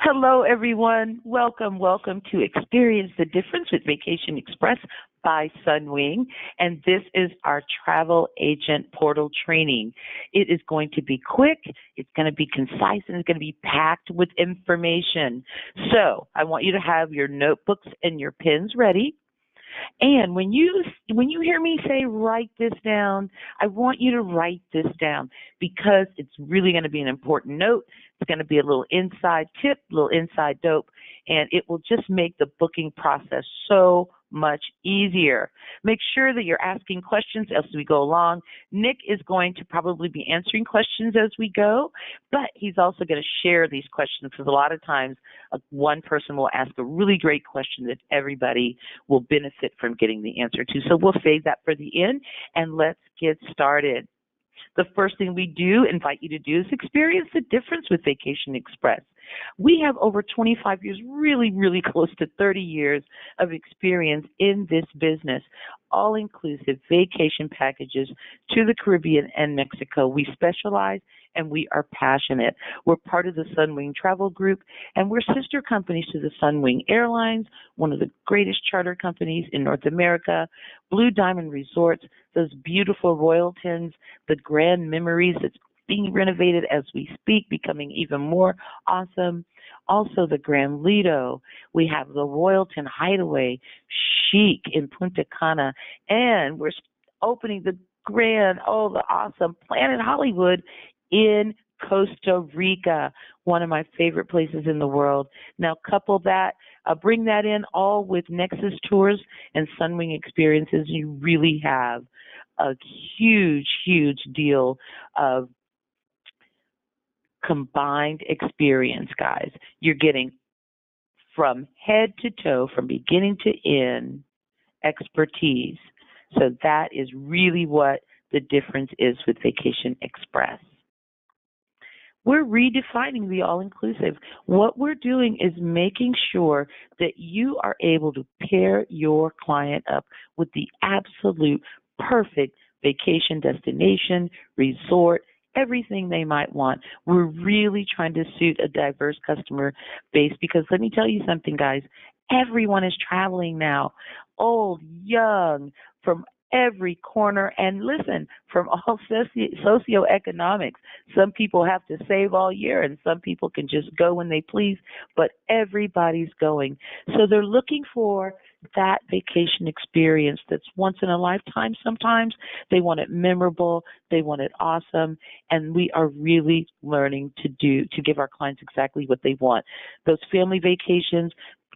Hello, everyone. Welcome to Experience the Difference with Vacation Express by Sunwing. And this is our travel agent portal training. It is going to be quick, it's going to be concise, and it's going to be packed with information. So I want you to have your notebooks and your pens ready. And when you hear me say write this down, I want you to write this down because it's really going to be an important note. It's going to be a little inside tip, a little inside dope, and it will just make the booking process so much easier. Make sure that you're asking questions as we go along. Nick is going to probably be answering questions as we go, but he's also going to share these questions because a lot of times one person will ask a really great question that everybody will benefit from getting the answer to. So we'll save that for the end, and let's get started. The first thing we do invite you to do is experience the difference with Vacation Express. We have over 25 years, really close to 30 years of experience in this business, all-inclusive vacation packages to the Caribbean and Mexico. We specialize and we are passionate. We're part of the Sunwing Travel Group, and we're sister companies to the Sunwing Airlines, one of the greatest charter companies in North America, Blue Diamond Resorts, those beautiful Royaltons, the Grand Memories that's being renovated as we speak, becoming even more awesome. Also the Grand Lido. We have the Royalton Hideaway, chic in Punta Cana, and we're opening the the awesome Planet Hollywood in Costa Rica, one of my favorite places in the world. Now couple that, bring that in all with Nexus Tours and Sunwing Experiences. You really have a huge deal of combined experience, guys. You're getting from head to toe, from beginning to end, expertise. So that is really what the difference is with Vacation Express. We're redefining the all-inclusive. What we're doing is making sure that you are able to pair your client up with the absolute perfect vacation destination, resort, everything they might want. We're really trying to suit a diverse customer base because let me tell you something, guys. Everyone is traveling now, old, young, from every corner, and listen, from all socioeconomics. Some people have to save all year, and some people can just go when they please, but everybody's going. So they're looking for that vacation experience that's once in a lifetime sometimes. They want it memorable, they want it awesome, and we are really learning to give our clients exactly what they want. Those family vacations,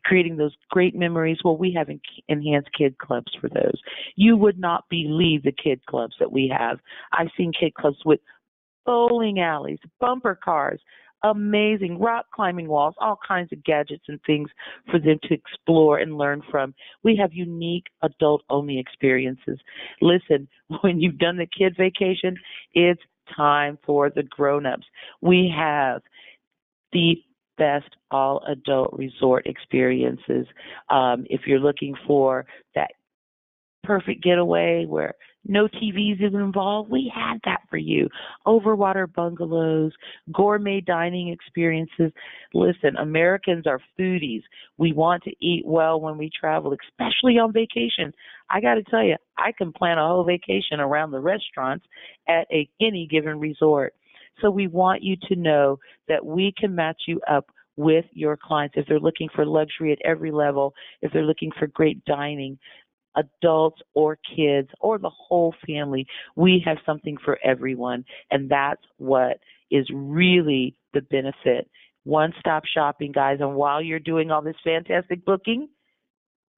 creating those great memories. Well, we have enhanced kid clubs for those. You would not believe the kid clubs that we have. I've seen kid clubs with bowling alleys, bumper cars, amazing rock climbing walls, all kinds of gadgets and things for them to explore and learn from. We have unique adult-only experiences. Listen, when you've done the kid vacation, it's time for the grown-ups. We have the best all-adult resort experiences. If you're looking for that perfect getaway where no TVs is involved, we have that for you. Overwater bungalows, gourmet dining experiences. Listen, Americans are foodies. We want to eat well when we travel, especially on vacation. I got to tell you, I can plan a whole vacation around the restaurants at any given resort. So we want you to know that we can match you up with your clients if they're looking for luxury at every level, if they're looking for great dining, adults or kids or the whole family. We have something for everyone, and that's what is really the benefit. One-stop shopping, guys, and while you're doing all this fantastic booking,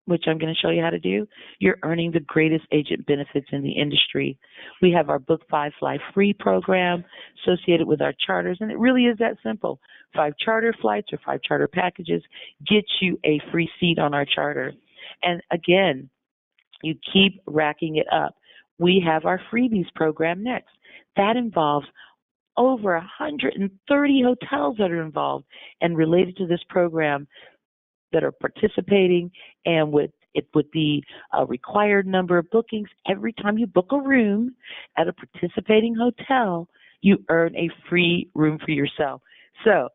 which I'm going to show you how to do, you're earning the greatest agent benefits in the industry. We have our Book 5 Fly Free program associated with our charters, and it really is that simple. 5 charter flights or 5 charter packages get you a free seat on our charter. And again, you keep racking it up. We have our freebies program next. That involves over 130 hotels that are involved and related to this program that are participating, and with the required number of bookings, every time you book a room at a participating hotel, you earn a free room for yourself. So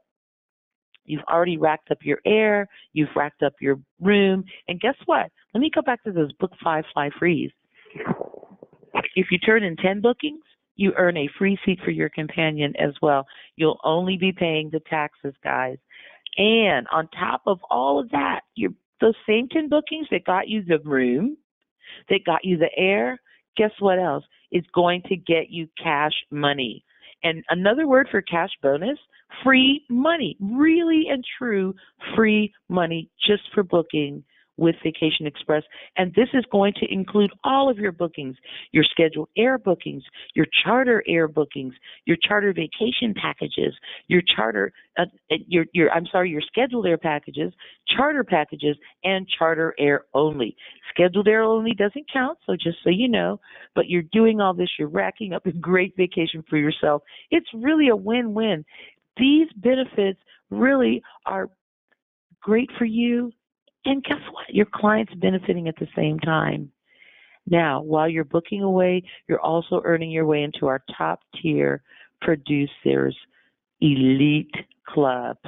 You've already racked up your air, you've racked up your room, and guess what? Let me go back to those book 5 fly frees. If you turn in 10 bookings, you earn a free seat for your companion as well. You'll only be paying the taxes, guys. And on top of all of that, those same 10 bookings that got you the room, that got you the air, guess what else? It's going to get you cash money. And another word for cash bonus, free money. Really and true free money just for booking with Vacation Express. And this is going to include all of your bookings, your scheduled air bookings, your charter air bookings, your charter vacation packages, your your scheduled air packages, charter packages, and charter air only. Scheduled air only doesn't count, so just so you know, but you're doing all this, you're racking up a great vacation for yourself. It's really a win-win. These benefits really are great for you. And guess what? Your client's benefiting at the same time. Now, while you're booking away, you're also earning your way into our top tier producers elite clubs.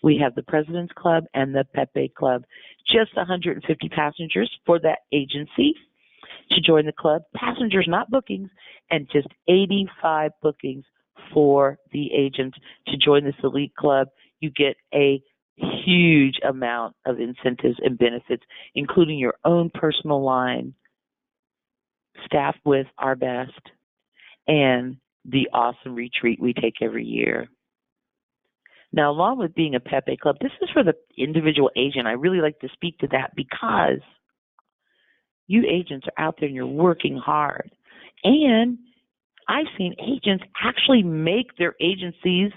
We have the President's Club and the Pepe Club. Just 150 passengers for that agency to join the club. Passengers, not bookings, and just 85 bookings for the agent to join this elite club. You get a huge amount of incentives and benefits, including your own personal line, staffed with our best, and the awesome retreat we take every year. Now, along with being a Pepe Club, this is for the individual agent. I really like to speak to that because you agents are out there and you're working hard. And I've seen agents actually make their agencies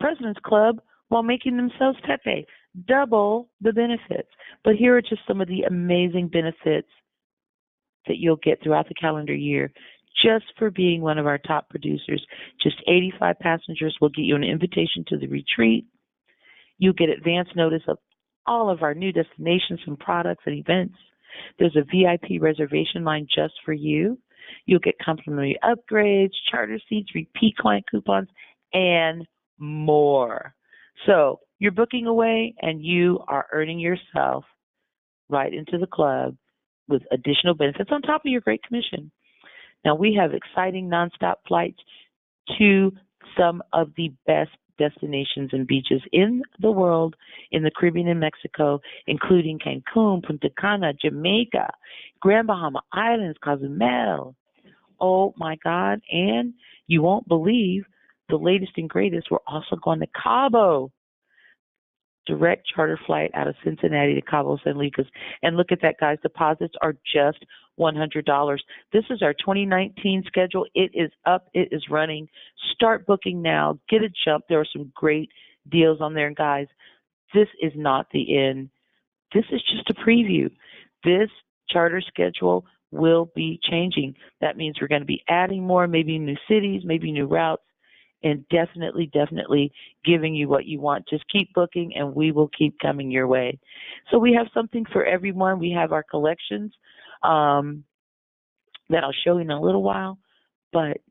President's Club while making themselves Pepe. Double the benefits. But here are just some of the amazing benefits that you'll get throughout the calendar year just for being one of our top producers. Just 85 passengers will get you an invitation to the retreat. You'll get advance notice of all of our new destinations and products and events. There's a VIP reservation line just for you. You'll get complimentary upgrades, charter seats, repeat client coupons, and more. So you're booking away and you are earning yourself right into the club with additional benefits on top of your great commission. Now, we have exciting nonstop flights to some of the best destinations and beaches in the world, in the Caribbean and Mexico, including Cancun, Punta Cana, Jamaica, Grand Bahama Islands, Cozumel. Oh, my God. And you won't believe the latest and greatest. We're also going to Cabo. Direct charter flight out of Cincinnati to Cabo San Lucas. And look at that, guys. Deposits are just $100. This is our 2019 schedule. It is up. It is running. Start booking now. Get a jump. There are some great deals on there. And guys, this is not the end. This is just a preview. This charter schedule will be changing. That means we're going to be adding more, maybe new cities, maybe new routes, and definitely giving you what you want. Just keep booking, and we will keep coming your way. So we have something for everyone. We have our collections that I'll show you in a little while, but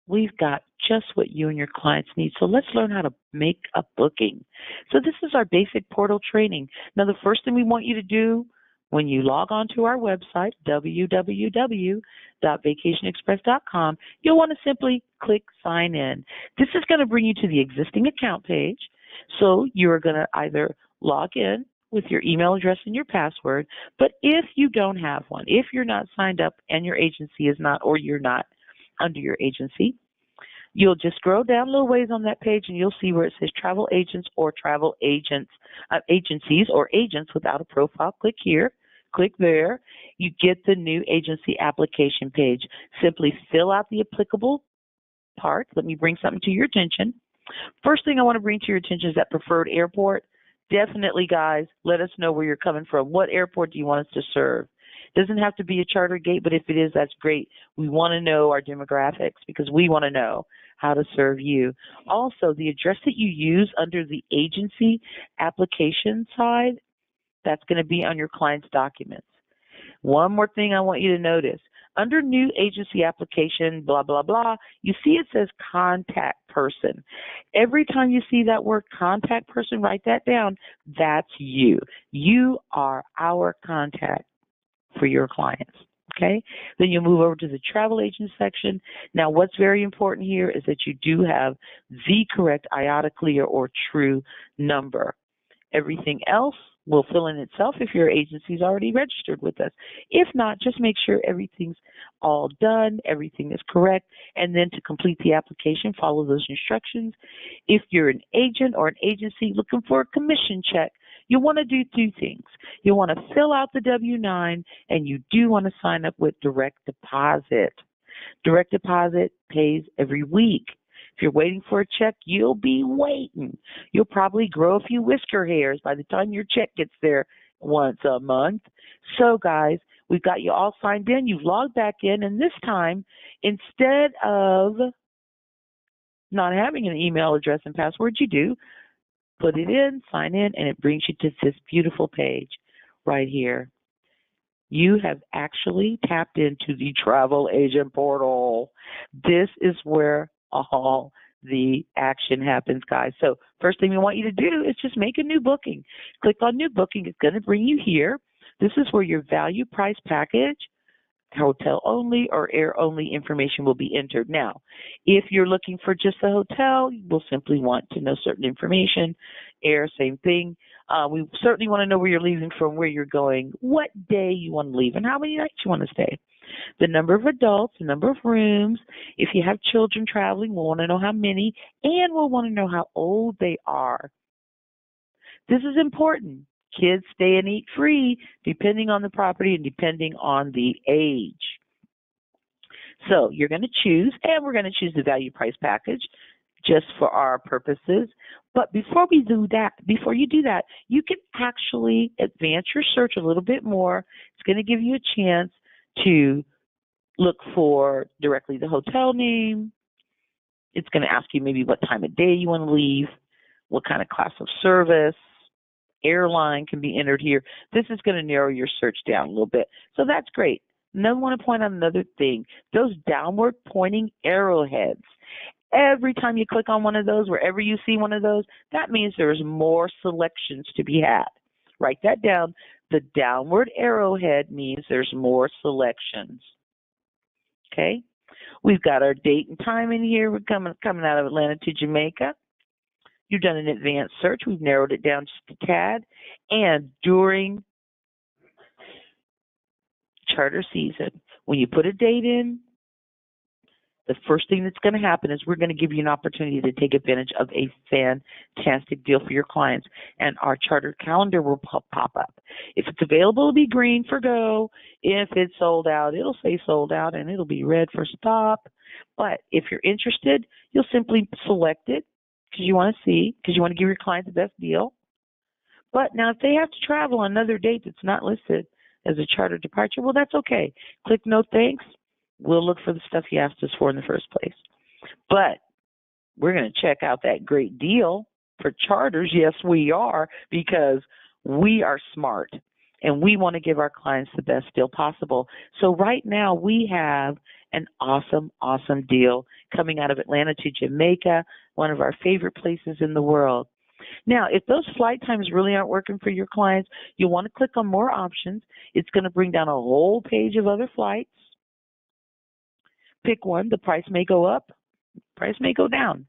we've got just what you and your clients need. So let's learn how to make a booking. So this is our basic portal training. Now, the first thing we want you to do when you log on to our website, www.vacationexpress.com, you'll want to simply click sign in. This is going to bring you to the existing account page. So you're going to either log in with your email address and your password, but if you don't have one, if you're not signed up and your agency is not, or you're not under your agency, you'll just scroll down a little ways on that page and you'll see where it says travel agents or travel agents, agencies or agents without a profile. Click here, click there. You get the new agency application page. Simply fill out the applicable parts. Let me bring something to your attention. First thing I want to bring to your attention is that preferred airport. Definitely, guys, let us know where you're coming from. What airport do you want us to serve? Doesn't have to be a charter gate, but if it is, that's great. We want to know our demographics because we want to know how to serve you. Also, the address that you use under the agency application side, that's going to be on your client's documents. One more thing I want you to notice. under new agency application, blah, blah, blah, you see it says contact person. Every time you see that word contact person, write that down. That's you. You are our contact for your clients. Okay? Then you move over to the travel agent section. Now, what's very important here is that you do have the correct IATA clear or true number. Everything else will fill in itself if your agency is already registered with us. If not, just make sure everything's all done, everything is correct, and then to complete the application, follow those instructions. If you're an agent or an agency looking for a commission check, you want to do two things. You want to fill out the W-9, and you do want to sign up with direct deposit. Direct deposit pays every week. If you're waiting for a check, you'll be waiting. You'll probably grow a few whisker hairs by the time your check gets there once a month. So, guys, we've got you all signed in. You've logged back in, and this time, instead of not having an email address and password, you do. Put it in, sign in, and it brings you to this beautiful page right here. You have actually tapped into the travel agent portal. This is where all the action happens, guys. So first thing we want you to do is just make a new booking. Click on new booking. It's going to bring you here. This is where your value price package, hotel only or air only information will be entered. Now, if you're looking for just a hotel, we'll simply want to know certain information. Air, same thing. We certainly want to know where you're leaving from, where you're going, what day you want to leave, and how many nights you want to stay. The number of adults, the number of rooms. If you have children traveling, we'll want to know how many, and we'll want to know how old they are. This is important. Kids stay and eat free depending on the property and depending on the age. So you're going to choose, and we're going to choose the value price package just for our purposes. But before you do that, you can actually advance your search a little bit more. It's going to give you a chance to look for directly the hotel name. It's going to ask you maybe what time of day you want to leave, what kind of class of service. Airline can be entered here. This is going to narrow your search down a little bit. So that's great. Now I want to point out another thing. Those downward pointing arrowheads. Every time you click on one of those, wherever you see one of those, that means there's more selections to be had. Write that down. The downward arrowhead means there's more selections. Okay? We've got our date and time in here. We're coming out of Atlanta to Jamaica. You've done an advanced search. We've narrowed it down just a tad. And during charter season, when you put a date in, the first thing that's going to happen is we're going to give you an opportunity to take advantage of a fantastic deal for your clients. And our charter calendar will pop up. If it's available, it'll be green for go. If it's sold out, it'll say sold out, and it'll be red for stop. But if you're interested, you'll simply select it. Because you want to see, because you want to give your client the best deal. But now if they have to travel on another date that's not listed as a charter departure, well, that's okay. Click no thanks. We'll look for the stuff you asked us for in the first place. But we're going to check out that great deal for charters. Yes, we are, because we are smart and we want to give our clients the best deal possible. So right now we have an awesome, awesome deal coming out of Atlanta to Jamaica, one of our favorite places in the world. Now, if those flight times really aren't working for your clients, you'll want to click on more options. It's going to bring down a whole page of other flights. Pick one. The price may go up, price may go down,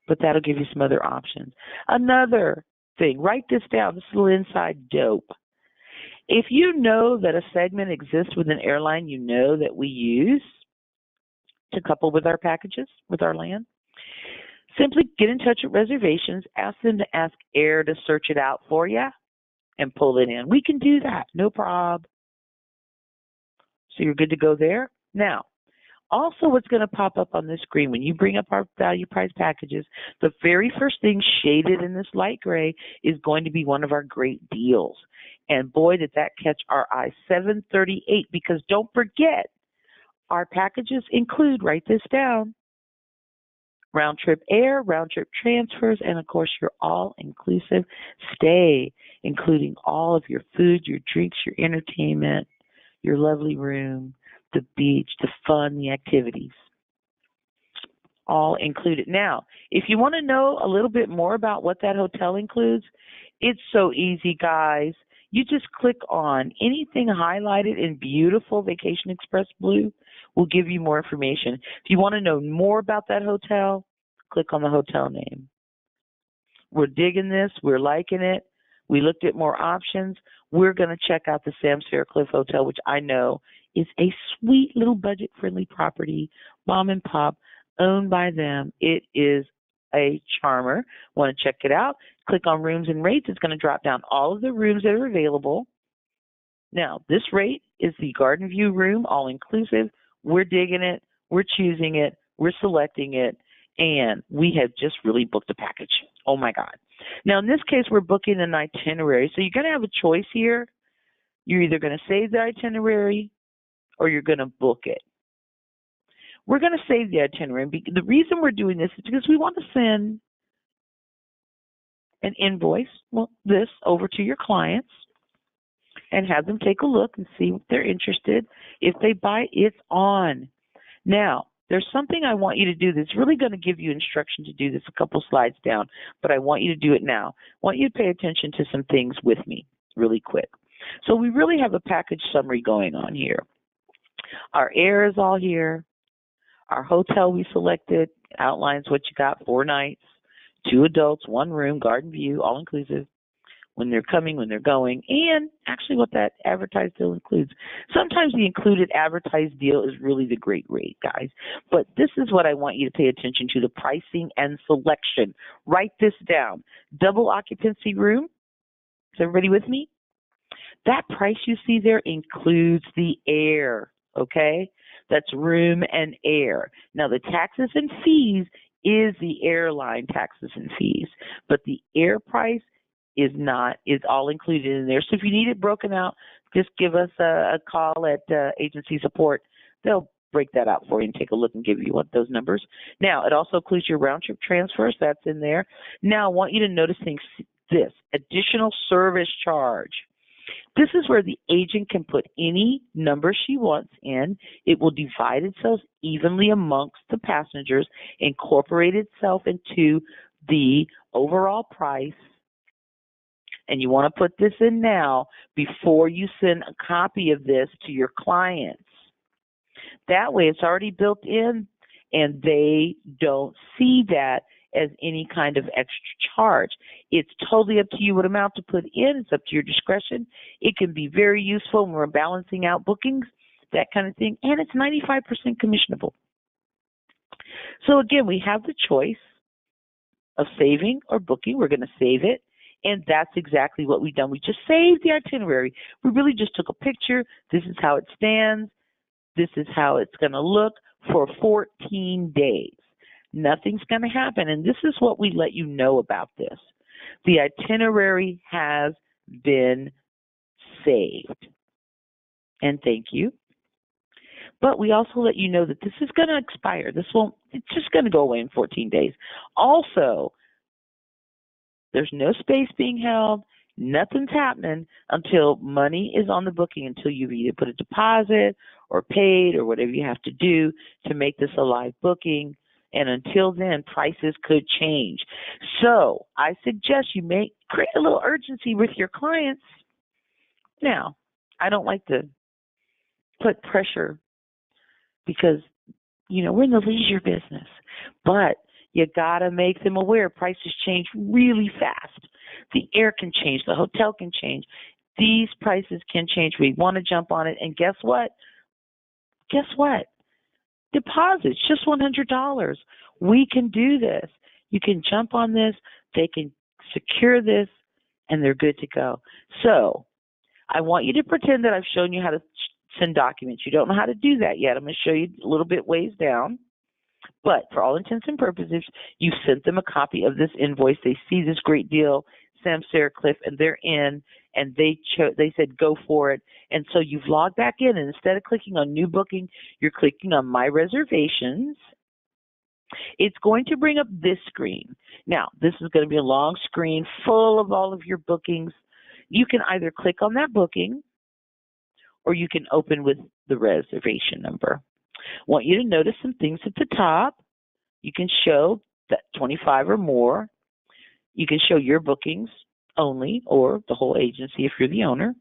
but that'll give you some other options. Another thing, write this down. This is a little inside dope. If you know that a segment exists with an airline you know that we use to couple with our packages, with our land, simply get in touch with reservations, ask them to ask Air to search it out for you and pull it in. We can do that, no problem. So you're good to go there. Now, also what's going to pop up on this screen when you bring up our value price packages, the very first thing shaded in this light gray is going to be one of our great deals. And boy, did that catch our eye, $738, because don't forget, our packages include, write this down, round trip air, round trip transfers, and of course your all-inclusive stay, including all of your food, your drinks, your entertainment, your lovely room. the beach, the fun, the activities, all included. Now, if you want to know a little bit more about what that hotel includes, it's so easy, guys. You just click on anything highlighted in beautiful Vacation Express blue will give you more information. If you want to know more about that hotel, click on the hotel name. We're digging this. We're liking it. We looked at more options. We're going to check out the Samsara Cliff Hotel, which I know is a sweet little budget-friendly property, mom and pop, owned by them. It is a charmer. Want to check it out? Click on rooms and rates. It's going to drop down all of the rooms that are available. Now, this rate is the Garden View room, all inclusive. We're digging it. We're choosing it. We're selecting it. And we have just really booked a package. Oh, my God. Now, in this case, we're booking an itinerary. So you're going to have a choice here. You're either going to save the itinerary or you're going to book it. We're going to save the itinerary. The reason we're doing this is because we want to send an invoice, this, over to your clients and have them take a look and see if they're interested. If they buy, it's on. Now, there's something I want you to do that's really going to give you instruction to do this a couple slides down, but I want you to do it now. I want you to pay attention to some things with me really quick. So we really have a package summary going on here. Our air is all here. Our hotel we selected outlines what you got: 4 nights, 2 adults, 1 room, Garden View, all inclusive, when they're coming, when they're going, and actually what that advertised deal includes. Sometimes the included advertised deal is really the great rate, guys. But this is what I want you to pay attention to, the pricing and selection. Write this down. Double occupancy room. Is everybody with me? That price you see there includes the air, okay? That's room and air. Now, the taxes and fees is the airline taxes and fees, but the air price is all included in there. So if you need it broken out, just give us a call at agency support. They'll break that out for you and take a look and give you what those numbers. Now, it also includes your round trip transfers. That's in there. Now, I want you to notice this additional service charge. This is where the agent can put any number she wants in. It will divide itself evenly amongst the passengers, incorporate itself into the overall price. And you want to put this in now before you send a copy of this to your clients. That way it's already built in and they don't see that as any kind of extra charge. It's totally up to you what amount to put in. It's up to your discretion. It can be very useful when we're balancing out bookings, that kind of thing, and it's 95% commissionable. So again, we have the choice of saving or booking. We're going to save it, and that's exactly what we've done. We just saved the itinerary. We really just took a picture. This is how it stands. This is how it's going to look for 14 days. Nothing's going to happen, and this is what we let you know about this. The itinerary has been saved, and thank you. But we also let you know that this is going to expire. It's just going to go away in 14 days. Also, there's no space being held. Nothing's happening until money is on the booking, until you've either put a deposit or paid or whatever you have to do to make this a live booking. And until then, prices could change. So I suggest you create a little urgency with your clients. Now, I don't like to put pressure because, we're in the leisure business. But you got to make them aware prices change really fast. The air can change. The hotel can change. These prices can change. We want to jump on it. And guess what? Deposits, just $100. We can do this. You can jump on this. They can secure this, and they're good to go. So I want you to pretend that I've shown you how to send documents. You don't know how to do that yet. I'm going to show you a little bit ways down. But for all intents and purposes, you've sent them a copy of this invoice. They see this great deal, Samsara Cliff, and they're in, and they said go for it. And so you've logged back in, and instead of clicking on new booking, you're clicking on my reservations. It's going to bring up this screen. Now, this is going to be a long screen full of all of your bookings. You can either click on that booking, or you can open with the reservation number. I want you to notice some things at the top. You can show that 25 or more. You can show your bookings only or the whole agency if you're the owner.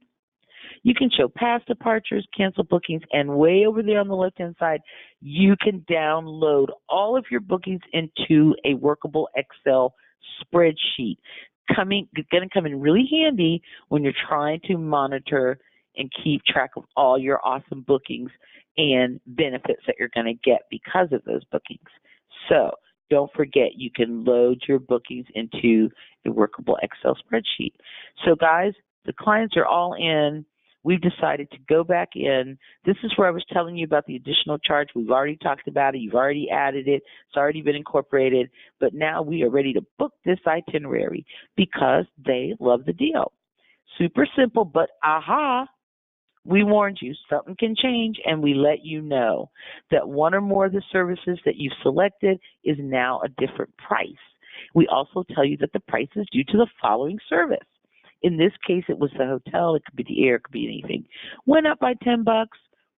You can show past departures, cancel bookings, and way over there on the left-hand side, you can download all of your bookings into a workable Excel spreadsheet. Going to come in really handy when you're trying to monitor and keep track of all your awesome bookings and benefits that you're going to get because of those bookings. So don't forget, you can load your bookings into a workable Excel spreadsheet. So guys, the clients are all in. We've decided to go back in. This is where I was telling you about the additional charge. We've already talked about it. You've already added it. It's already been incorporated. But now we are ready to book this itinerary because they love the deal. Super simple, but aha, we warned you, something can change, and we let you know that one or more of the services that you've selected is now a different price. We also tell you that the price is due to the following service. In this case, it was the hotel. It could be the air. It could be anything. Went up by $10.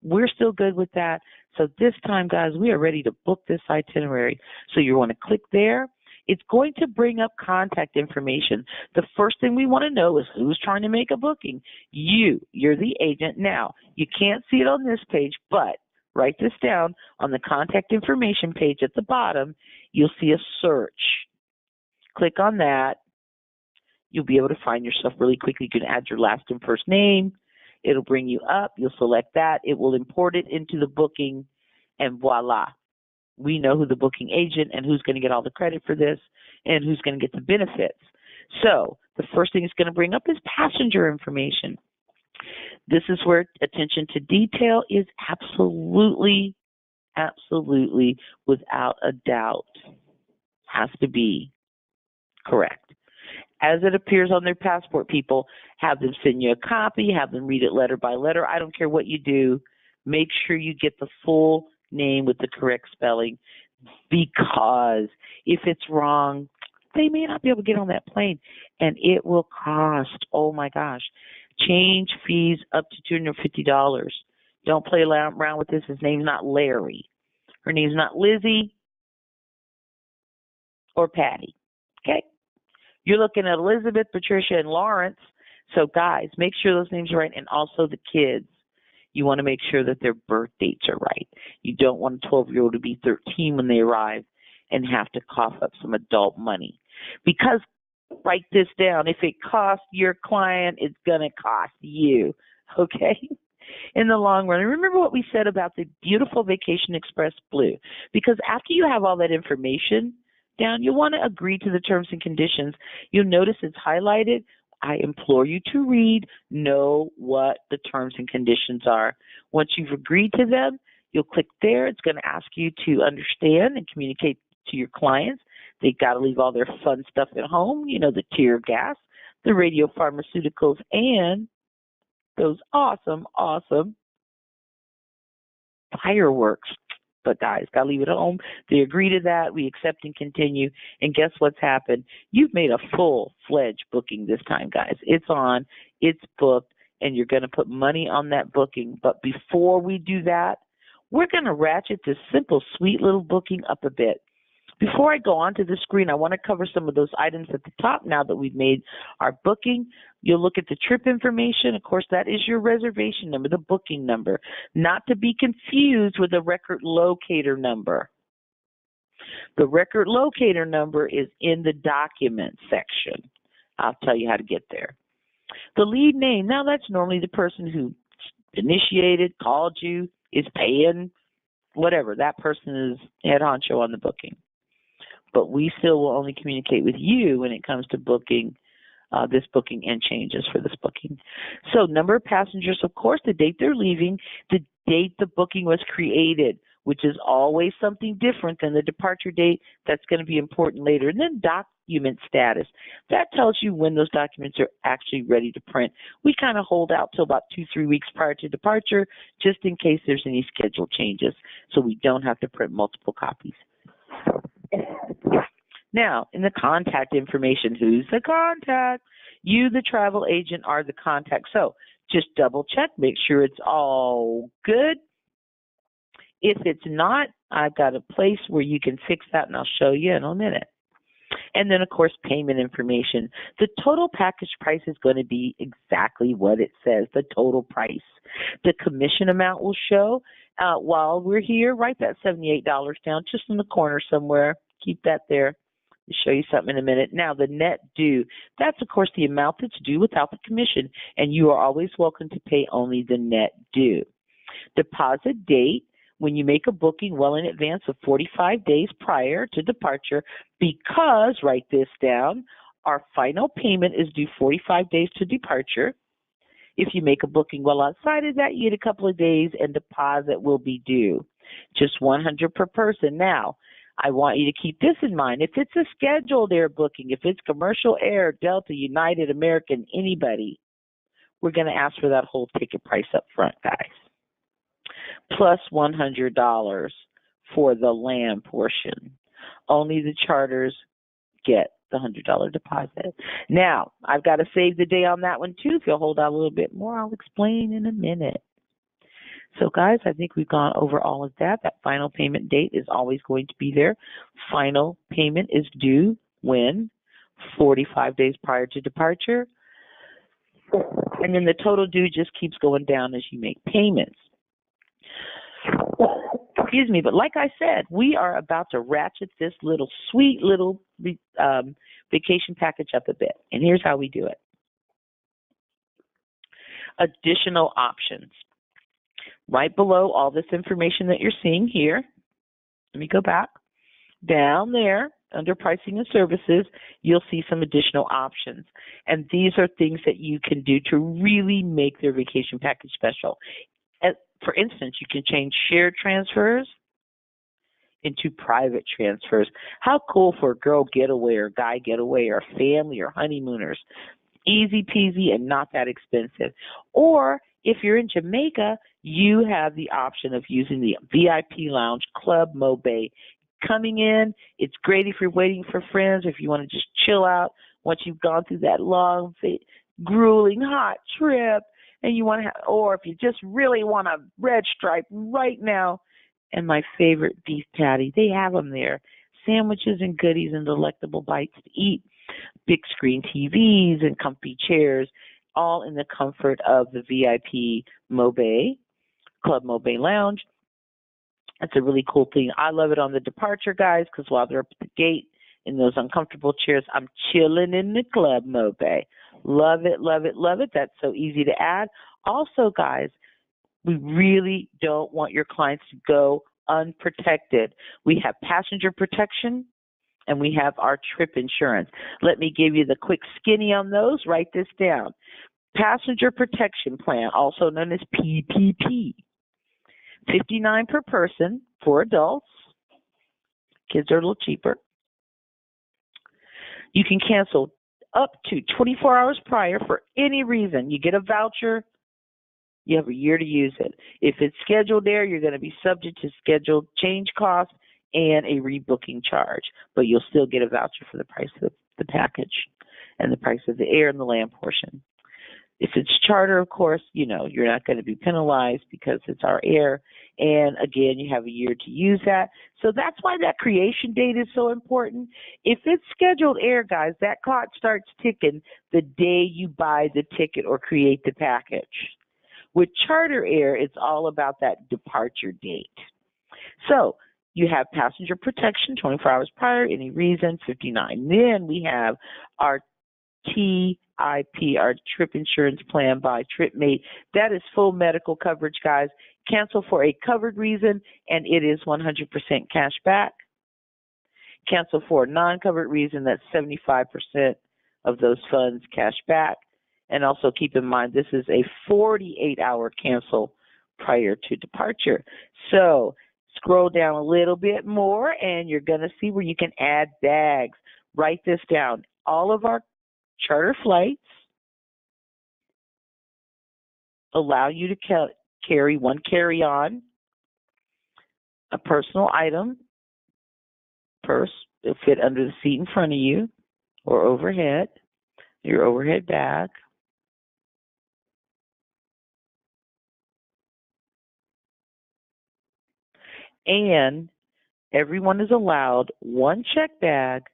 We're still good with that. So this time, guys, we are ready to book this itinerary. So you want to click there. It's going to bring up contact information. The first thing we want to know is who's trying to make a booking. You're the agent. Now, you can't see it on this page, but write this down. On the contact information page at the bottom, you'll see a search. Click on that. You'll be able to find yourself really quickly. You can add your last and first name. It'll bring you up. You'll select that. It will import it into the booking, and voila. We know who the booking agent and who's going to get all the credit for this and who's going to get the benefits. So the first thing it's going to bring up is passenger information. This is where attention to detail is absolutely, without a doubt, has to be correct. As it appears on their passport, people, have them send you a copy, have them read it letter by letter. I don't care what you do. Make sure you get the full name with the correct spelling, because if it's wrong, they may not be able to get on that plane, and it will cost, oh my gosh, change fees up to $250. Don't play around with this. His name's not Larry. Her name's not Lizzie or Patty. Okay? You're looking at Elizabeth, Patricia, and Lawrence. So, guys, make sure those names are right, and also the kids. You want to make sure that their birth dates are right. You don't want a 12-year-old to be 13 when they arrive and have to cough up some adult money. Because, write this down, if it costs your client, it's going to cost you, okay? In the long run. And remember what we said about the beautiful Vacation Express Blue. Because after you have all that information down, you'll want to agree to the terms and conditions. You'll notice it's highlighted. I implore you to read, know what the terms and conditions are. Once you've agreed to them, you'll click there. It's going to ask you to understand and communicate to your clients. They've got to leave all their fun stuff at home, you know, the tear gas, the radiopharmaceuticals, and those awesome fireworks. But guys, got to leave it at home. They agree to that. We accept and continue. And guess what's happened? You've made a full-fledged booking this time, guys. It's on. It's booked. And you're going to put money on that booking. But before we do that, we're going to ratchet this simple, sweet little booking up a bit. Before I go on to the screen, I want to cover some of those items at the top now that we've made our booking. You'll look at the trip information. Of course, that is your reservation number, the booking number, not to be confused with the record locator number. The record locator number is in the document section. I'll tell you how to get there. The lead name, now that's normally the person who initiated, called you, is paying, whatever. That person is head honcho on the booking. But we still will only communicate with you when it comes to booking this booking and changes for this booking. So number of passengers, of course, the date they're leaving, the date the booking was created, which is always something different than the departure date. That's going to be important later. And then document status. That tells you when those documents are actually ready to print. We kind of hold out till about 2-3 weeks prior to departure, just in case there's any schedule changes, so we don't have to print multiple copies. Now, in the contact information, who's the contact? You, the travel agent, are the contact. So Just double check, make sure it's all good. If it's not, I've got a place where you can fix that, and I'll show you in a minute. And then, of course, payment information. The total package price is going to be exactly what it says, the total price. The commission amount will show. While we're here, write that $78 down just in the corner somewhere. Keep that there. I'll show you something in a minute. Now, the net due. That's, of course, the amount that's due without the commission, and you are always welcome to pay only the net due. Deposit date. When you make a booking well in advance of 45 days prior to departure, because, write this down, our final payment is due 45 days to departure. If you make a booking well outside of that, you get a couple of days and deposit will be due. Just $100 per person. Now, I want you to keep this in mind. If it's a scheduled air booking, if it's commercial air, Delta, United, American, anybody, we're going to ask for that whole ticket price up front, guys. Plus $100 for the land portion. Only the charters get the $100 deposit. Now, I've got to save the day on that one too. If you'll hold out a little bit more, I'll explain in a minute. So guys, I think we've gone over all of that. That final payment date is always going to be there. Final payment is due when? 45 days prior to departure. And then the total due just keeps going down as you make payments. Excuse me, but like I said, we are about to ratchet this little sweet little vacation package up a bit. And here's how we do it. Additional options. Right below all this information that you're seeing here, let me go back. Down there, under pricing and services, you'll see some additional options. And these are things that you can do to really make their vacation package special. For instance, you can change shared transfers into private transfers. How cool for a girl getaway or guy getaway or family or honeymooners. Easy peasy and not that expensive. Or if you're in Jamaica, you have the option of using the VIP lounge Club Mobay. Coming in, it's great if you're waiting for friends, if you want to just chill out once you've gone through that long, grueling, hot trip. And you want to have, or if you just really want a red stripe right now, and my favorite beef patty, they have them there. Sandwiches and goodies and delectable bites to eat. Big screen TVs and comfy chairs, all in the comfort of the VIP Mobay, Club Mobay Lounge. That's a really cool thing. I love it on the departure, guys, because while they're up at the gate in those uncomfortable chairs, I'm chilling in the Club Mobay. Love it, love it, love it. That's so easy to add. Also, guys, we really don't want your clients to go unprotected. We have passenger protection and we have our trip insurance. Let me give you the quick skinny on those. Write this down. Passenger protection plan, also known as PPP. $59 per person for adults. Kids are a little cheaper. You can cancel up to 24 hours prior for any reason. You get a voucher, you have a year to use it. If it's scheduled air, you're going to be subject to scheduled change costs and a rebooking charge, but you'll still get a voucher for the price of the package and the price of the air and the land portion. If it's charter, of course, you're not going to be penalized because it's our air. And again, you have a year to use that. So that's why that creation date is so important. If it's scheduled air, guys, that clock starts ticking the day you buy the ticket or create the package. With charter air, it's all about that departure date. So you have passenger protection 24 hours prior, any reason, $59. Then we have our TIP, our trip insurance plan by TripMate. That is full medical coverage, guys. Cancel for a covered reason, and it is 100% cash back. Cancel for a non-covered reason, that's 75% of those funds cash back. And also keep in mind, this is a 48-hour cancel prior to departure. So scroll down a little bit more, and you're going to see where you can add bags. Write this down. All of our charter flights allow you to carry one carry-on, a personal item, purse, it'll fit under the seat in front of you or overhead, your overhead bag, And everyone is allowed one check bag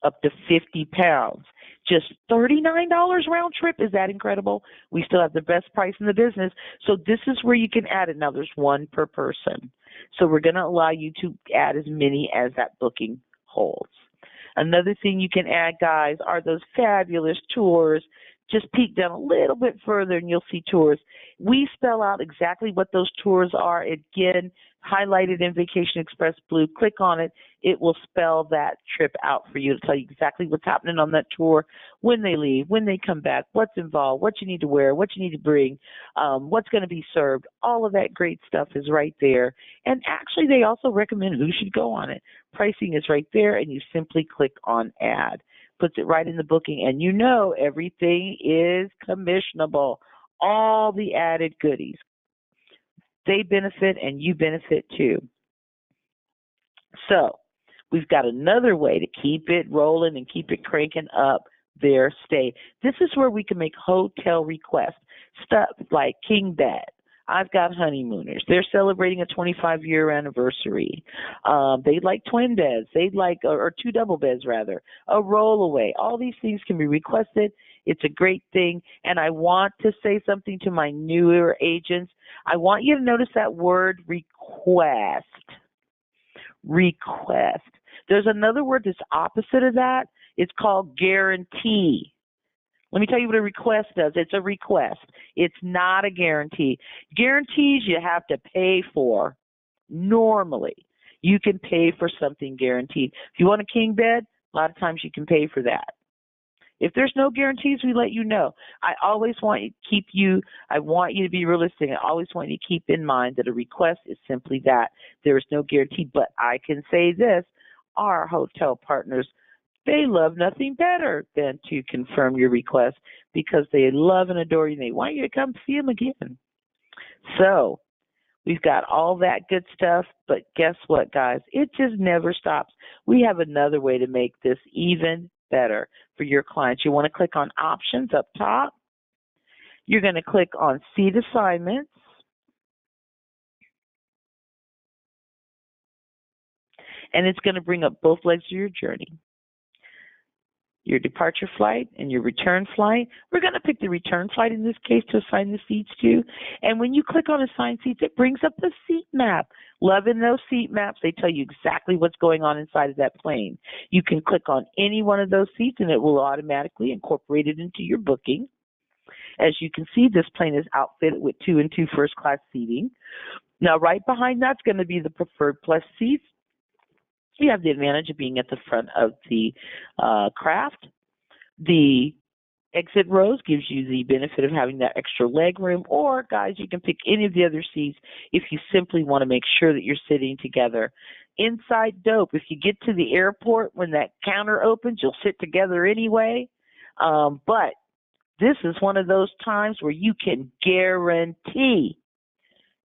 up to 50 pounds. Just $39 round trip. Is that incredible? We still have the best price in the business. So this is where you can add it. Now there's one per person. So we're going to allow you to add as many as that booking holds. Another thing you can add, guys, are those fabulous tours. Just peek down a little bit further and you'll see tours. We spell out exactly what those tours are. Again, highlighted in Vacation Express Blue. Click on it. It will spell that trip out for you to tell you exactly what's happening on that tour, when they leave, when they come back, what's involved, what you need to wear, what you need to bring, what's going to be served. All of that great stuff is right there. And actually, they also recommend who should go on it. Pricing is right there, and you simply click on Add. Puts it right in the booking, and you know everything is commissionable. All the added goodies. They benefit, and you benefit too. So we've got another way to keep it rolling and keep it cranking up their stay. This is where we can make hotel requests. Stuff like King Bed. I've got honeymooners. They're celebrating a 25-year anniversary. They'd like twin beds. They'd like, or two double beds rather, a rollaway. All these things can be requested. It's a great thing. And I want to say something to my newer agents. I want you to notice that word request. Request. There's another word that's opposite of that. It's called guarantee. Let me tell you what a request does. It's a request. It's not a guarantee. Guarantees you have to pay for. Normally, you can pay for something guaranteed. If you want a king bed, a lot of times you can pay for that. If there's no guarantees, we let you know. I always want you to be realistic. I always want you to keep in mind that a request is simply that. There is no guarantee. But I can say this, our hotel partners, they love nothing better than to confirm your request because they love and adore you and they want you to come see them again. So we've got all that good stuff, but guess what, guys? It just never stops. We have another way to make this even better for your clients. You want to click on Options up top. You're going to click on Seat Assignments. And it's going to bring up both legs of your journey. Your departure flight and your return flight. We're going to pick the return flight in this case to assign the seats to. And when you click on Assign Seats, it brings up the seat map. Loving those seat maps. They tell you exactly what's going on inside of that plane. You can click on any one of those seats and it will automatically incorporate it into your booking. As you can see, this plane is outfitted with 2 and 2 first class seating. Now, right behind that's going to be the Preferred Plus seats. You have the advantage of being at the front of the craft. The exit rows gives you the benefit of having that extra leg room, or guys, you can pick any of the other seats if you simply want to make sure that you're sitting together. Inside dope, if you get to the airport when that counter opens, you'll sit together anyway. But this is one of those times where you can guarantee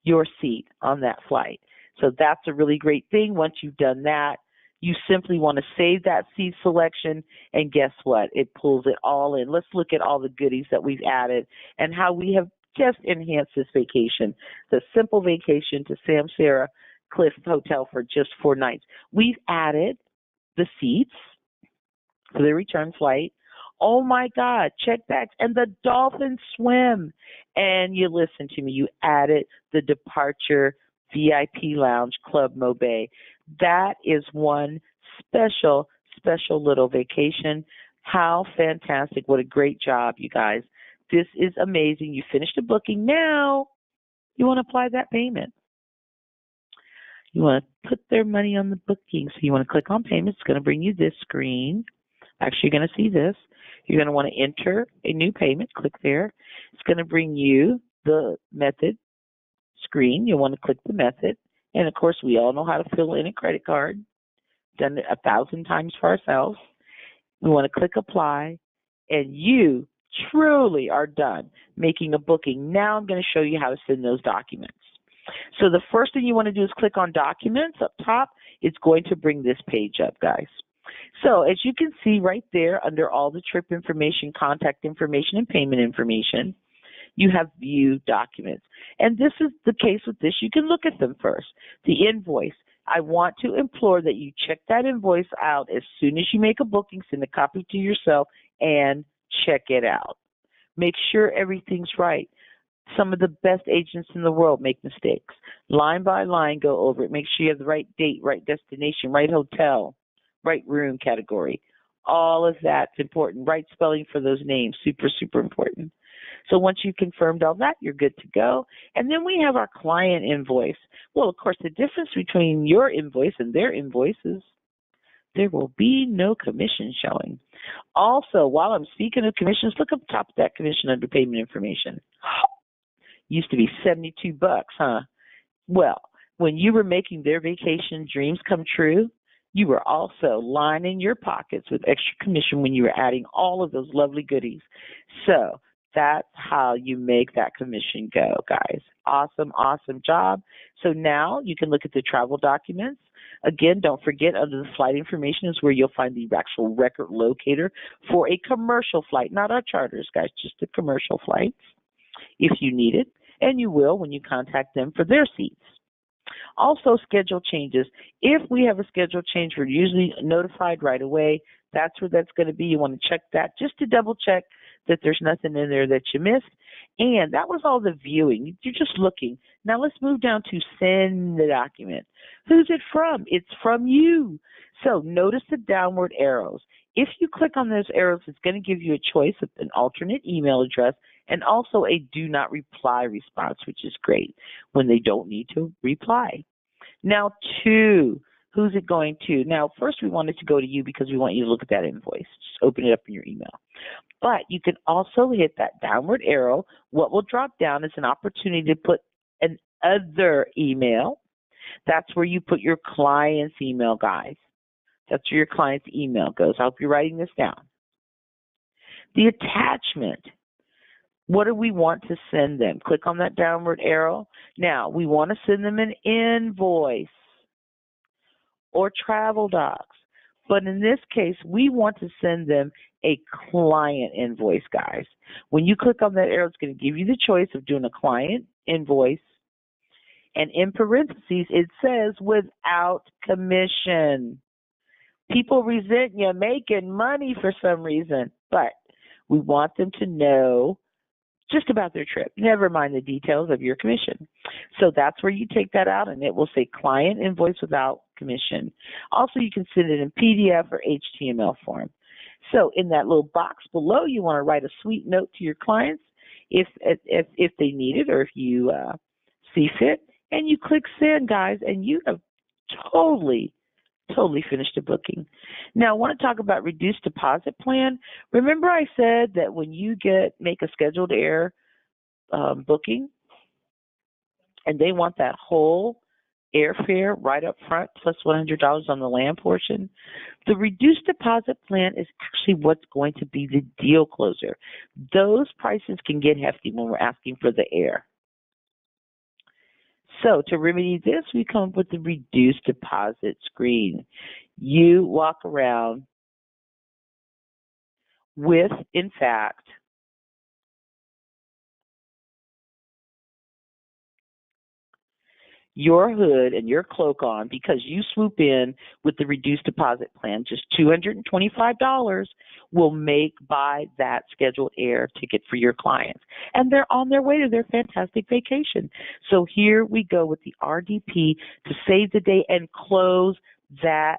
your seat on that flight. So that's a really great thing. Once you've done that, you simply want to save that seat selection, and guess what? It pulls it all in. Let's look at all the goodies that we've added and how we have just enhanced this vacation. The simple vacation to Samsara Cliff Hotel for just 4 nights. We've added the seats for the return flight. Oh my God, check bags and the dolphin swim. And you listen to me, you added the departure VIP Lounge Club Mobay. That is one special little vacation. How fantastic. What a great job, you guys. This is amazing. You finished a booking. Now you want to apply that payment. You want to put their money on the booking. So you want to click on payments. It's going to bring you this screen. Actually, you're going to see this. You're going to want to enter a new payment. Click there. It's going to bring you the method screen. You'll want to click the method. And, of course, we all know how to fill in a credit card. Done it 1,000 times for ourselves. We want to click Apply. And you truly are done making a booking. Now I'm going to show you how to send those documents. So the first thing you want to do is click on Documents up top. It's going to bring this page up, guys. So as you can see right there under all the trip information, contact information, and payment information, you have view documents. And this is the case with this. You can look at them first. The invoice. I want to implore that you check that invoice out as soon as you make a booking, send a copy to yourself, and check it out. Make sure everything's right. Some of the best agents in the world make mistakes. Line by line, go over it. Make sure you have the right date, right destination, right hotel, right room category. All of that's important. Right spelling for those names, super, super important. So once you've confirmed all that, you're good to go. And then we have our client invoice. Well, of course, the difference between your invoice and their invoice is there will be no commission showing. Also, while I'm speaking of commissions, look up top of that commission under payment information. Used to be $72, huh? Well, when you were making their vacation dreams come true, you were also lining your pockets with extra commission when you were adding all of those lovely goodies. So that's how you make that commission go, guys. Awesome, awesome job. So now you can look at the travel documents. Again, don't forget, under the flight information is where you'll find the actual record locator for a commercial flight, not our charters, guys, just the commercial flights if you need it. And you will when you contact them for their seats. Also, schedule changes. If we have a schedule change, we're usually notified right away. That's where that's going to be. You want to check that just to double check that there's nothing in there that you missed. And that was all the viewing. You're just looking. Now let's move down to send the document. Who's it from? It's from you. So notice the downward arrows. If you click on those arrows, it's going to give you a choice of an alternate email address and also a do not reply response, which is great when they don't need to reply. Now, who's it going to? Now, first we want it to go to you because we want you to look at that invoice. Just open it up in your email. But you can also hit that downward arrow. What will drop down is an opportunity to put an other email. That's where you put your client's email, guys. That's where your client's email goes. I hope you're writing this down. The attachment. What do we want to send them? Click on that downward arrow. Now, we want to send them an invoice or travel docs. But in this case, we want to send them a client invoice, guys. When you click on that arrow, it's going to give you the choice of doing a client invoice. And in parentheses, it says without commission. People resent you making money for some reason, but we want them to know just about their trip, never mind the details of your commission. So that's where you take that out, and it will say client invoice without commission. Also, you can send it in PDF or HTML form. So in that little box below, you want to write a sweet note to your clients if they need it or if you see fit, and you click send, guys, and you have totally finished a booking. Now, I want to talk about reduced deposit plan. Remember I said that when you make a scheduled air booking and they want that whole airfare right up front plus $100 on the land portion, the reduced deposit plan is actually what's going to be the deal closer. Those prices can get hefty when we're asking for the air. So to remedy this, we come up with the reduced deposit screen. You walk around with, in fact, your hood and your cloak on because you swoop in with the reduced deposit plan. Just $225 will buy that scheduled air ticket for your clients. And they're on their way to their fantastic vacation. So here we go with the RDP to save the day and close that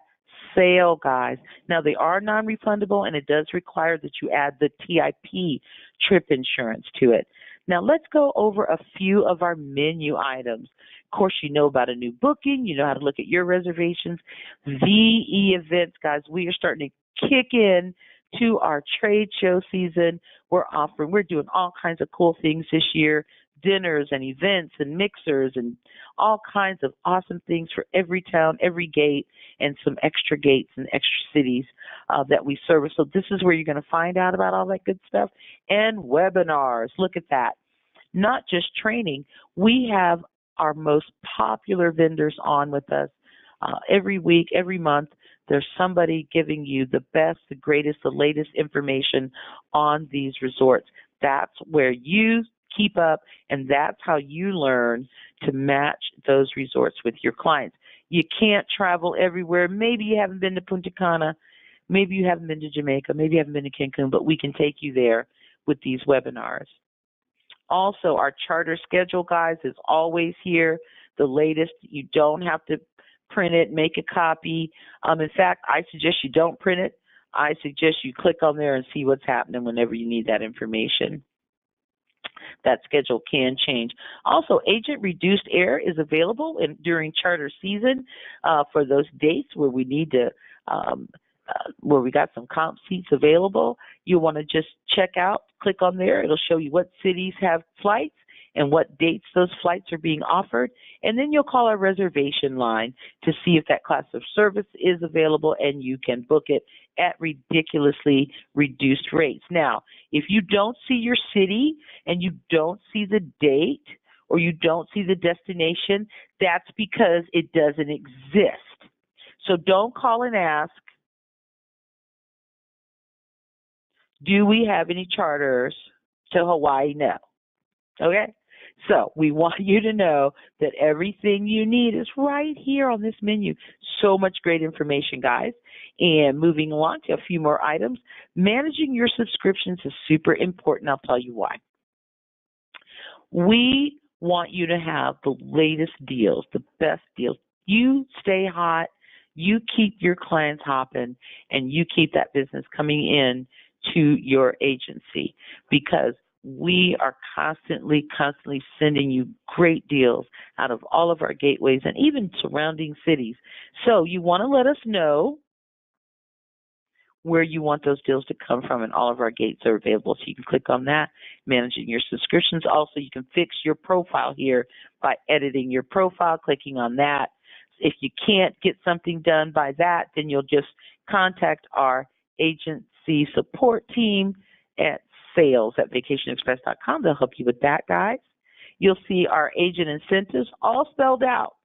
sale, guys. Now, they are non-refundable, and it does require that you add the TIP trip insurance to it. Now, let's go over a few of our menu items. Of course, you know about a new booking. You know how to look at your reservations. VE events, guys, we are starting to kick in to our trade show season. We're doing all kinds of cool things this year, dinners and events and mixers and all kinds of awesome things for every town, every gate, and some extra gates and extra cities that we service. So this is where you're going to find out about all that good stuff. And webinars, look at that. Not just training, we have our most popular vendors on with us every week, every month. There's somebody giving you the best, the greatest, the latest information on these resorts. That's where you keep up, and that's how you learn to match those resorts with your clients. You can't travel everywhere. Maybe you haven't been to Punta Cana, maybe you haven't been to Jamaica, maybe you haven't been to Cancun, but we can take you there with these webinars. Also, our charter schedule, guys, is always here, the latest. You don't have to print it, make a copy. In fact, I suggest you don't print it. I suggest you click on there and see what's happening whenever you need that information. That schedule can change. Also, agent reduced air is available during charter season for those dates where we need to, where we got some comp seats available. You want to just check out, click on there. It'll show you what cities have flights and what dates those flights are being offered. And then you'll call our reservation line to see if that class of service is available, and you can book it at ridiculously reduced rates. Now, if you don't see your city and you don't see the date or you don't see the destination, that's because it doesn't exist. So don't call and ask, do we have any charters to Hawaii? No. Okay? So we want you to know that everything you need is right here on this menu. So much great information, guys. And moving along to a few more items, managing your subscriptions is super important. I'll tell you why. We want you to have the latest deals, the best deals. You stay hot, you keep your clients hopping, and you keep that business coming in to your agency, because we are constantly sending you great deals out of all of our gateways and even surrounding cities. So you want to let us know where you want those deals to come from, and all of our gates are available. So you can click on that, managing your subscriptions. Also, you can fix your profile here by editing your profile, clicking on that. If you can't get something done by that, then you'll just contact our agency support team at sales@vacationexpress.com. They'll help you with that, guys. You'll see our agent incentives all spelled out.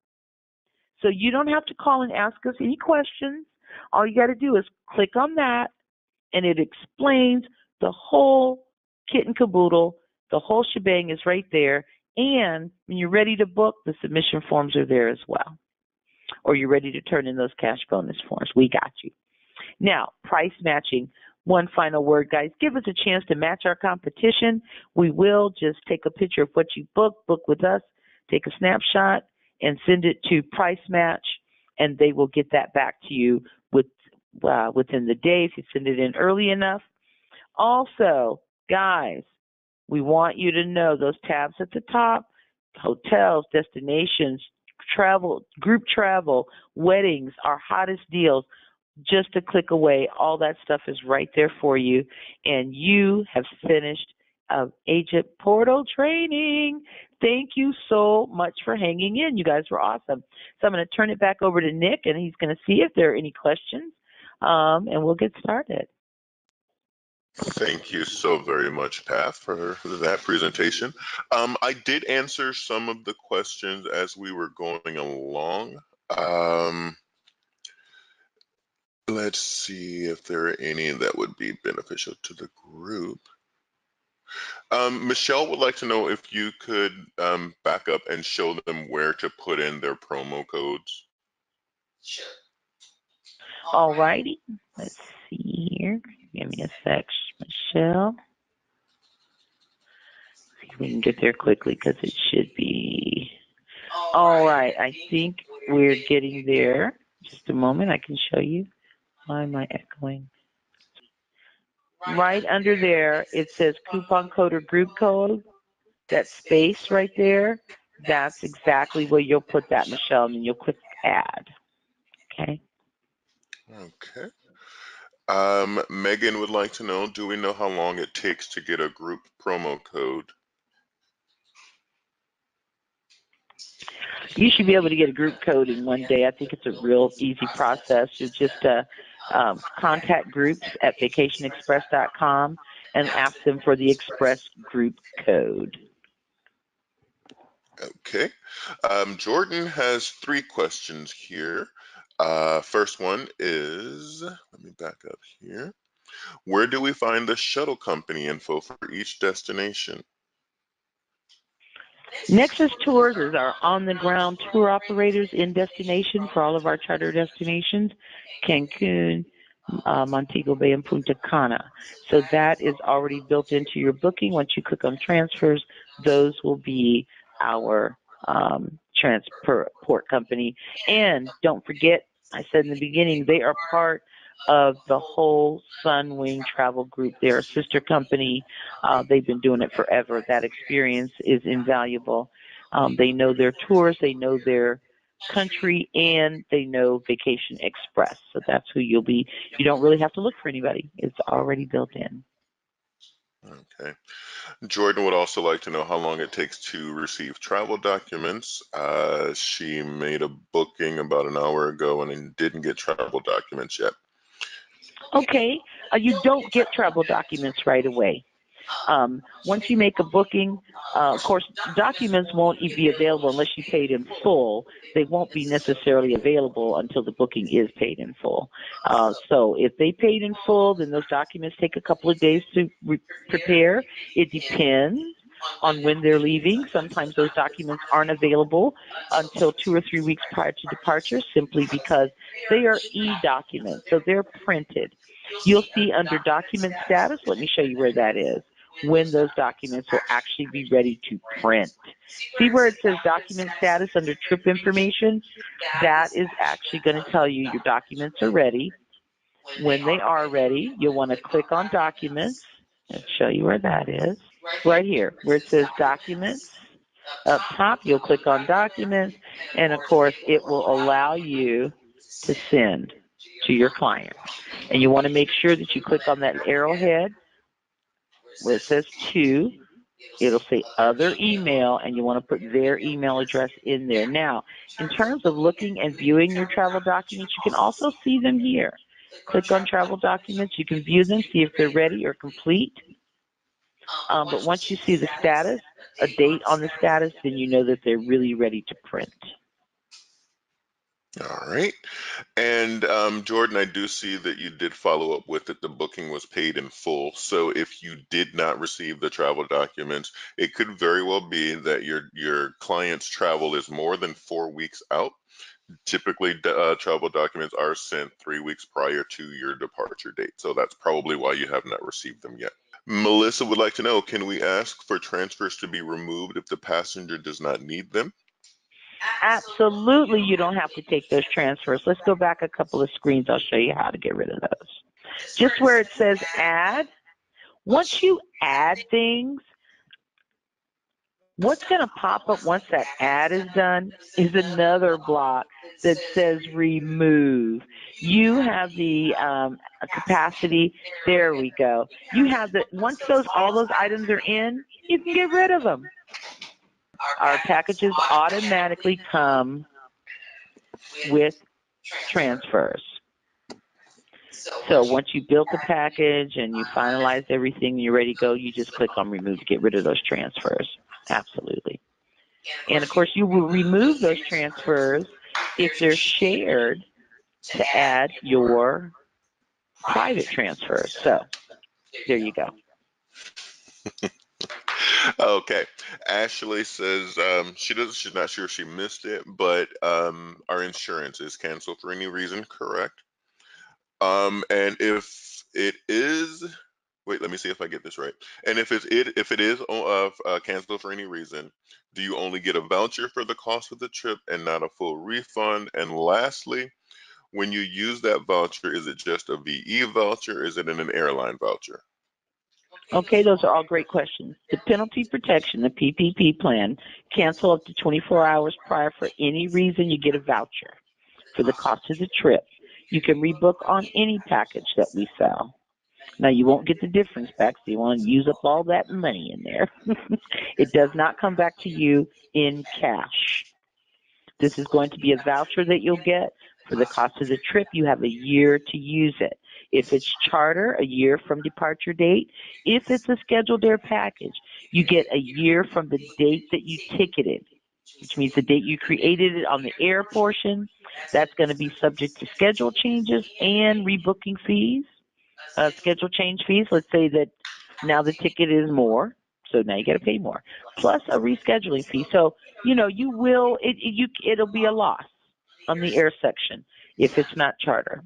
So you don't have to call and ask us any questions. All you got to do is click on that, and it explains the whole kit and caboodle. The whole shebang is right there. And when you're ready to book, the submission forms are there as well. Or you're ready to turn in those cash bonus forms. We got you. Now, price matching. One final word, guys. Give us a chance to match our competition. We will just take a picture of what you book with us, take a snapshot, and send it to Price Match, and they will get that back to you within the day if you send it in early enough. Also, guys, we want you to know those tabs at the top: hotels, destinations, travel, group travel, weddings, our hottest deals. Just a click away, all that stuff is right there for you, and you have finished agent portal training. Thank you so much for hanging in. You guys were awesome. So I'm going to turn it back over to Nick, and he's going to see if there are any questions, and we'll get started. Thank you so very much, Pat, for that presentation. I did answer some of the questions as we were going along. Let's see if there are any that would be beneficial to the group. Michelle would like to know if you could back up and show them where to put in their promo codes. Sure. All righty. Let's see here. Give me a sec, Michelle. See if we can get there quickly, because it should be. All right. I think we're getting there. Just a moment. I can show you. Why am I echoing? Right under there, it says coupon code or group code. That space right there, that's exactly where you'll put that, Michelle, and then you'll click add. Okay. Okay. Megan would like to know, do we know how long it takes to get a group promo code? You should be able to get a group code in one day. I think it's a real easy process. You just contact groups at vacationexpress.com and ask them for the express group code. Okay. Jordan has 3 questions here. First one is, let me back up here. Where do we find the shuttle company info for each destination? Nexus Tours is our on-the-ground tour operators in destination for all of our charter destinations, Cancun, Montego Bay, and Punta Cana. So that is already built into your booking. Once you click on transfers, those will be our transport company. And don't forget, I said in the beginning, they are part of the whole Sunwing Travel Group. They're a sister company. They've been doing it forever. That experience is invaluable. They know their tours, they know their country, and they know Vacation Express. So that's who you'll be. You don't really have to look for anybody. It's already built in. Okay. Jordan would also like to know how long it takes to receive travel documents. She made a booking about an hour ago and didn't get travel documents yet. Okay, you don't get travel documents right away. Once you make a booking, of course, documents won't be available unless you paid in full. They won't be necessarily available until the booking is paid in full. So if they paid in full, then those documents take a couple of days to prepare. It depends on when they're leaving. Sometimes those documents aren't available until 2 or 3 weeks prior to departure, simply because they are e-documents, so they're printed. You'll see under document status, let me show you where that is, when those documents will actually be ready to print. See where it says document status under trip information? That is actually going to tell you your documents are ready. When they are ready, you'll want to click on documents and show you where that is. Right here, where it says documents. Up top, you'll click on documents, and of course, it will allow you to send to your client. And you want to make sure that you click on that arrowhead where it says to. It'll say other email, and you want to put their email address in there. Now, in terms of looking and viewing your travel documents, you can also see them here. Click on travel documents. You can view them, see if they're ready or complete. But once you see the status, a date on the status, then you know that they're really ready to print. All right. And Jordan, I do see that you did follow up with it. The booking was paid in full. So if you did not receive the travel documents, it could very well be that your client's travel is more than 4 weeks out. Typically, travel documents are sent 3 weeks prior to your departure date. So that's probably why you have not received them yet. Melissa would like to know, can we ask for transfers to be removed if the passenger does not need them? Absolutely, you don't have to take those transfers. Let's go back a couple of screens. I'll show you how to get rid of those. Just where it says add, once you add things, what's going to pop up once that add is done is another block that says remove. You have the capacity. There we go. You have the, once all those items are in, you can get rid of them. Our packages automatically come with transfers. So once you built the package and you finalized everything and you're ready to go, you just click on remove to get rid of those transfers. Absolutely. And of course, you will remove those transfers if they're shared to add your private transfers. So there you go. Okay. Ashley says she's not sure she missed it, but our insurance is canceled for any reason, correct? And if it is, wait, let me see if I get this right. And if it is canceled for any reason, do you only get a voucher for the cost of the trip and not a full refund? And lastly, when you use that voucher, is it just a VE voucher? Is it an airline voucher? Okay, those are all great questions. The penalty protection, the PPP plan, cancel up to 24 hours prior for any reason. You get a voucher for the cost of the trip. You can rebook on any package that we sell. Now, you won't get the difference back, so you want to use up all that money in there. It does not come back to you in cash. This is going to be a voucher that you'll get for the cost of the trip. You have a year to use it. If it's charter, a year from departure date. If it's a scheduled air package, you get a year from the date that you ticketed, which means the date you created it on the air portion. That's going to be subject to schedule changes and rebooking fees, schedule change fees. Let's say that now the ticket is more. So now you got to pay more, plus a rescheduling fee. So you will it'll be a loss on the air section if it's not charter.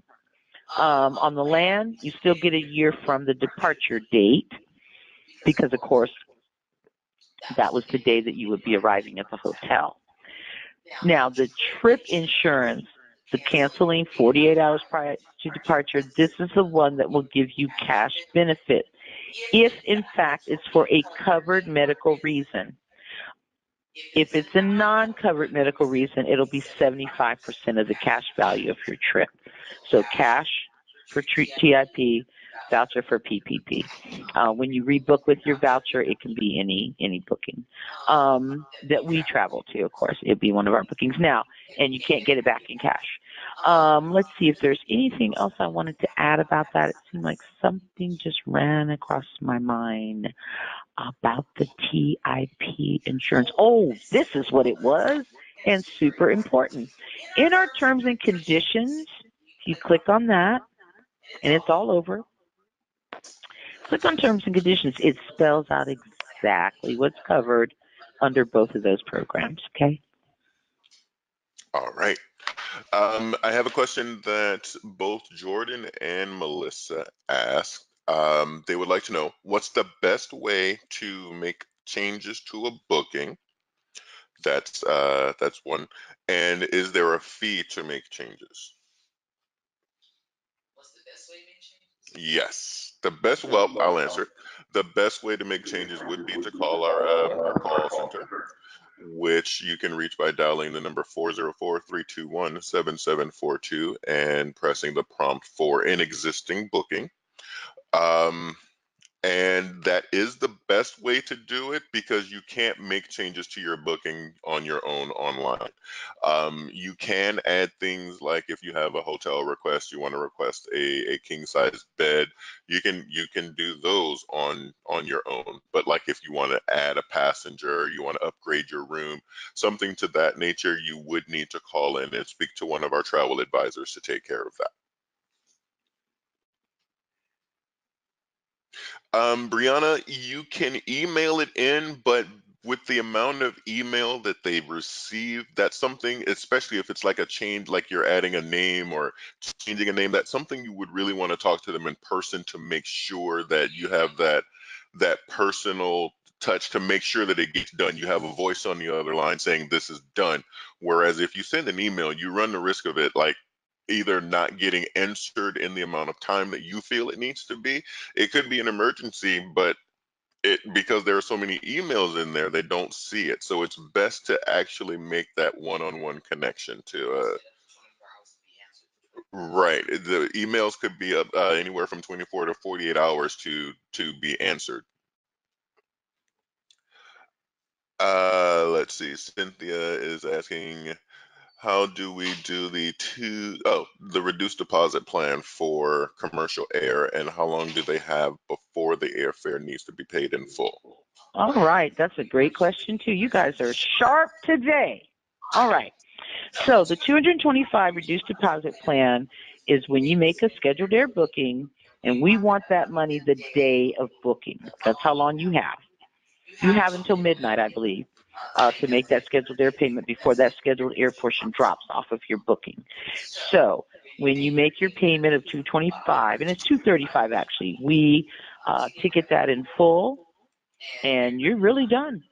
On the land, you still get a year from the departure date because, of course, that was the day that you would be arriving at the hotel. Now, the trip insurance, the canceling 48 hours prior to departure, this is the one that will give you cash benefit if, in fact, it's for a covered medical reason. If it's a non-covered medical reason, it'll be 75% of the cash value of your trip. So cash for TIP, voucher for PPP. When you rebook with your voucher, it can be any booking that we travel to, of course. It'd be one of our bookings now, and you can't get it back in cash. Let's see if there's anything else I wanted to add about that. It seemed like something just ran across my mind about the TIP insurance. Oh, this is what it was, and super important. In our terms and conditions, if you click on that, and it's all over, click on terms and conditions. It spells out exactly what's covered under both of those programs, okay? All right. I have a question that both Jordan and Melissa asked. They would like to know, what's the best way to make changes to a booking? That's one. And is there a fee to make changes? Yes. Well, I'll answer it. The best way to make changes would be to call our call center, which you can reach by dialing the number 404-321-7742 and pressing the prompt for an existing booking. And that is the best way to do it because you can't make changes to your booking on your own online. You can add things like if you have a hotel request, you want to request a king size bed, you can do those on your own. But like if you want to add a passenger, you want to upgrade your room, something to that nature, you would need to call in and speak to one of our travel advisors to take care of that. Brianna, you can email it in, but with the amount of email that they receive, that's something, especially if it's like a change, like you're adding a name or changing a name, that's something you would really want to talk to them in person to make sure that you have that personal touch to make sure that it gets done. You have a voice on the other line saying this is done. Whereas if you send an email, you run the risk of it like either not getting answered in the amount of time that you feel it needs to be. It could be an emergency, but because there are so many emails in there, they don't see it. So it's best to actually make that one-on-one connection to right. The emails could be up anywhere from 24 to 48 hours to be answered. Let's see. Cynthia is asking, how do we do the reduced deposit plan for commercial air, and how long do they have before the airfare needs to be paid in full? All right, that's a great question too. You guys are sharp today. All right. So the 225 reduced deposit plan is when you make a scheduled air booking, and we want that money the day of booking. That's how long you have. You have until midnight, I believe, to make that scheduled air payment before that scheduled air portion drops off of your booking. So when you make your payment of 225, and it's 235 actually, we ticket that in full, and you're really done.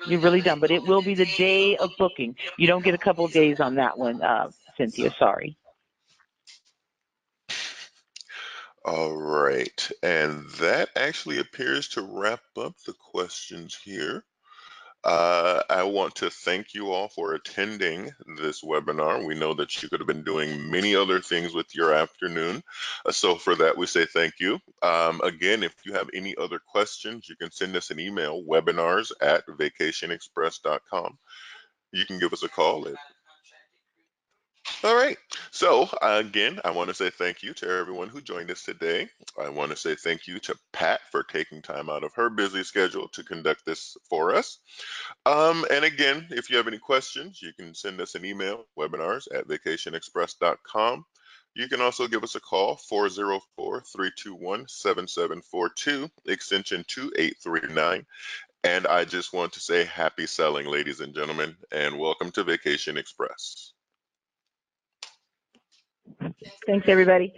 You're really done, but it will be the day of booking. You don't get a couple of days on that one, Cynthia. Sorry. All right, and that actually appears to wrap up the questions here. I want to thank you all for attending this webinar. We know that you could have been doing many other things with your afternoon. So for that, we say thank you. Again, if you have any other questions, you can send us an email, webinars@vacationexpress.com. You can give us a call. All right. So again, I want to say thank you to everyone who joined us today. I want to say thank you to Pat for taking time out of her busy schedule to conduct this for us. And again, if you have any questions, you can send us an email, webinars@vacationexpress.com. You can also give us a call, 404-321-7742, extension 2839. And I just want to say happy selling, ladies and gentlemen, and welcome to Vacation Express. Thanks, everybody.